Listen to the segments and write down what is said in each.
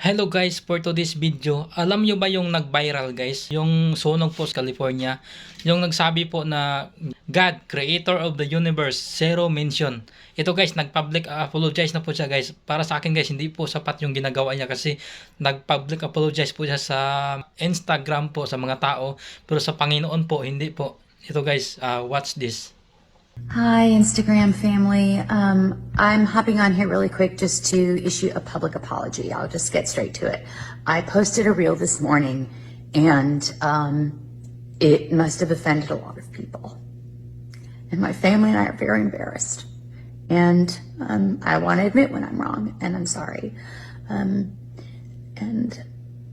Hello guys, for today's video, alam nyo ba yung nag-viral guys? Yung sunog po sa California, yung nagsabi po na God, Creator of the Universe, zero mention. Ito guys, nag-public apologize na po siya guys. Para sa akin guys, hindi po sapat yung ginagawa niya kasi nag-public apologize po siya sa Instagram po sa mga tao, pero sa Panginoon po, hindi po. Ito guys, watch this. Hi, Instagram family. I'm hopping on here really quick just to issue a public apology. I'll just get straight to it. I posted a reel this morning and it must have offended a lot of people. And my family and I are very embarrassed. And I want to admit when I'm wrong, and I'm sorry. And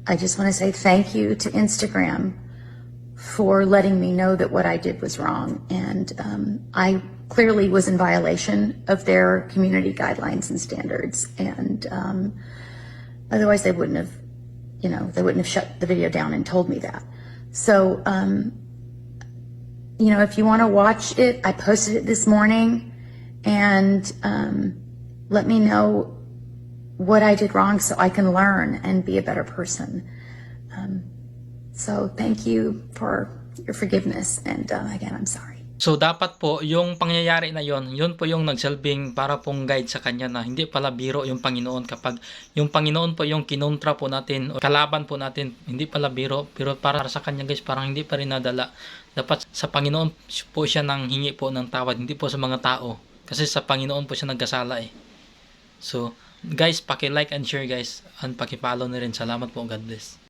I just want to say thank you to Instagram for letting me know that what I did was wrong. And I clearly was in violation of their community guidelines and standards. And otherwise they wouldn't have, they wouldn't have shut the video down and told me that. So, if you want to watch it, I posted it this morning, and let me know what I did wrong so I can learn and be a better person. So thank you for your forgiveness, and again, I'm sorry. So dapat po yung pangyayari na yun po yung nagsilbing para pong guide sa kanya na hindi pala biro yung Panginoon. Kapag yung Panginoon po yung kinontra po natin o kalaban po natin, hindi pala biro, pero para sa kanya guys parang hindi pa rin nadala. Dapat sa Panginoon po siya nang hingi po ng tawad, hindi po sa mga tao. Kasi sa Panginoon po siya nagkasala eh. So guys, paki-like and share guys, and paki-follow na rin. Salamat po, God bless.